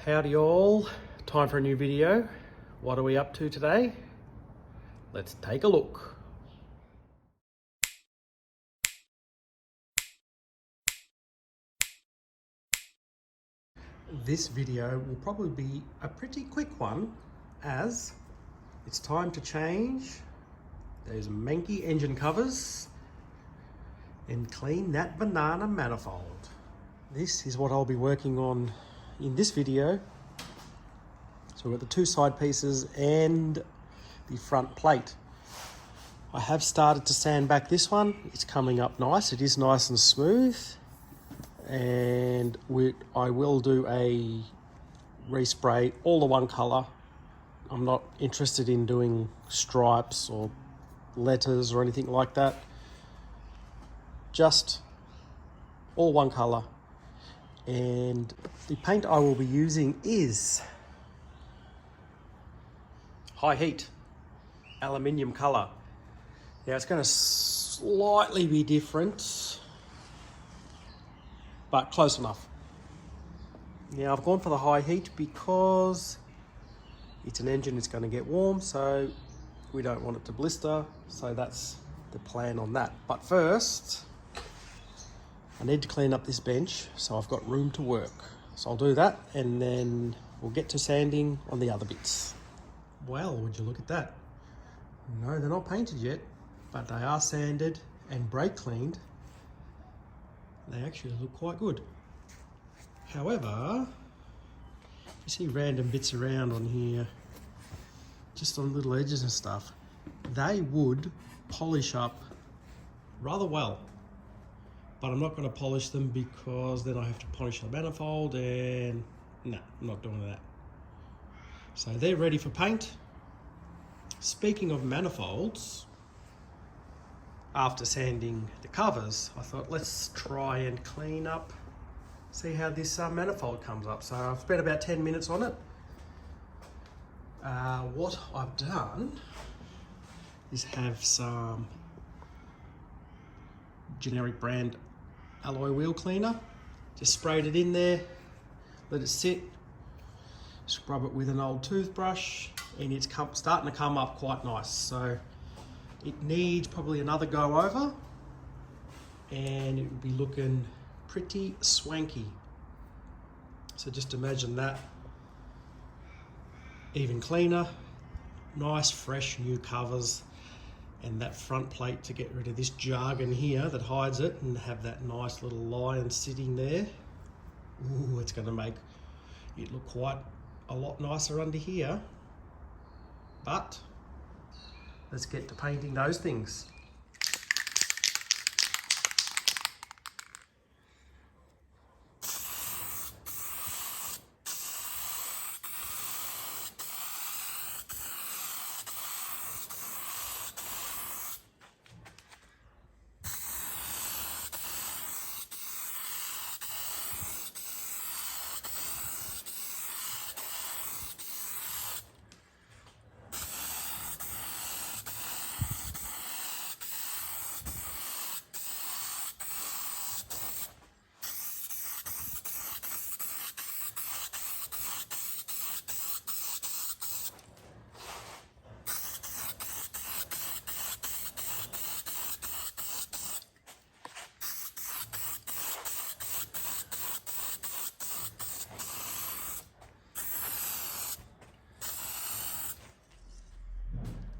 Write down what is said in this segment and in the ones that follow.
Howdy all, time for a new video. What are we up to today? Let's take a look. This video will probably be a pretty quick one as it's time to change those manky engine covers and clean that banana manifold. This is what I'll be working on in this video. So we've got the two side pieces and the front plate. I have started to sand back this one. It's coming up nice. It is nice and smooth. And I will do a respray, all the one color. I'm not interested in doing stripes or letters or anything like that. Just all one color. And the paint I will be using is high heat aluminium color. Now it's going to slightly be different, but close enough. Now I've gone for the high heat because it's an engine, it's going to get warm, so we don't want it to blister. So that's the plan on that. But first, I need to clean up this bench so I've got room to work. So I'll do that and then we'll get to sanding on the other bits. Well, would you look at that? No, they're not painted yet, but they are sanded and brake cleaned. They actually look quite good. However, you see random bits around on here, just on little edges and stuff, they would polish up rather well. But I'm not going to polish them because then I have to polish the manifold, and no, I'm not doing that. So they're ready for paint. Speaking of manifolds, after sanding the covers, I thought let's try and clean up, see how this manifold comes up. So I've spent about 10 minutes on it. What I've done is have some generic brand alloy wheel cleaner. Just sprayed it in there, let it sit, scrub it with an old toothbrush, and it's starting to come up quite nice. So it needs probably another go over and it will be looking pretty swanky. So just imagine that, even cleaner, nice fresh new covers, and that front plate to get rid of this jargon here that hides it and have that nice little line sitting there. Ooh, it's going to make it look quite a lot nicer under here. But let's get to painting those things.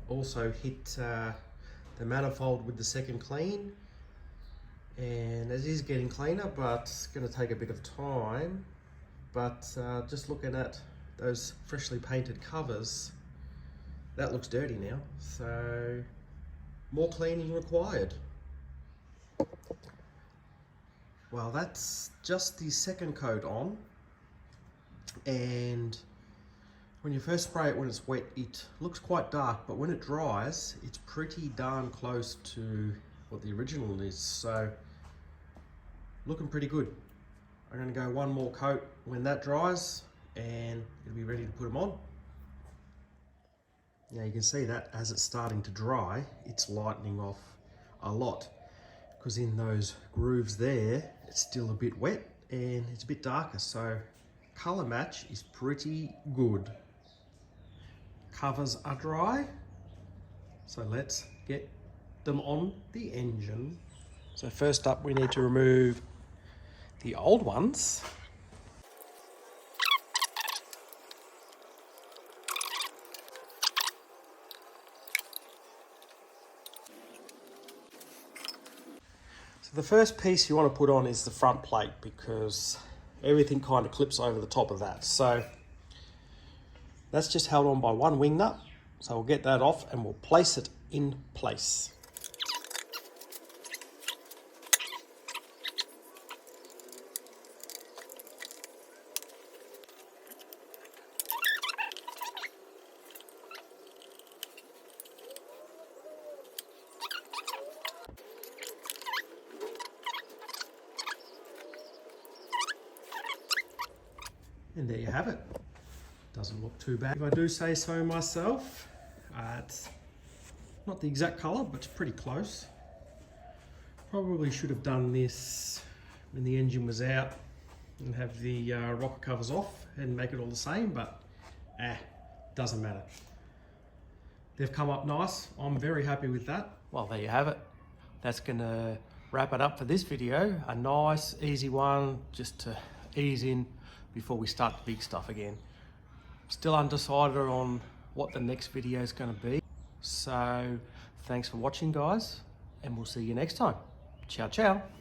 Also hit the manifold with the second clean, and it is getting cleaner, but it's going to take a bit of time. But just looking at those freshly painted covers, that looks dirty now, so more cleaning required. Well, that's just the second coat on, and when you first spray it when it's wet, it looks quite dark, but when it dries, it's pretty darn close to what the original is. So, looking pretty good. I'm going to go one more coat when that dries, and it'll be ready to put them on. Now you can see that as it's starting to dry, it's lightening off a lot, because in those grooves there, it's still a bit wet and it's a bit darker. So Color match is pretty good. Covers are dry, so let's get them on the engine. So first up, we need to remove the old ones. So the first piece you want to put on is the front plate, because everything kind of clips over the top of that. So that's just held on by one wing nut. So we'll get that off and we'll place it in place. And there you have it. Doesn't look too bad, if I do say so myself. It's not the exact colour, but it's pretty close. Probably should have done this when the engine was out and have the rocker covers off and make it all the same, but doesn't matter. They've come up nice. I'm very happy with that. Well, there you have it. That's gonna wrap it up for this video. A nice, easy one, just to ease in before we start the big stuff again. Still undecided on what the next video is going to be. So thanks for watching, guys, and we'll see you next time. Ciao, ciao.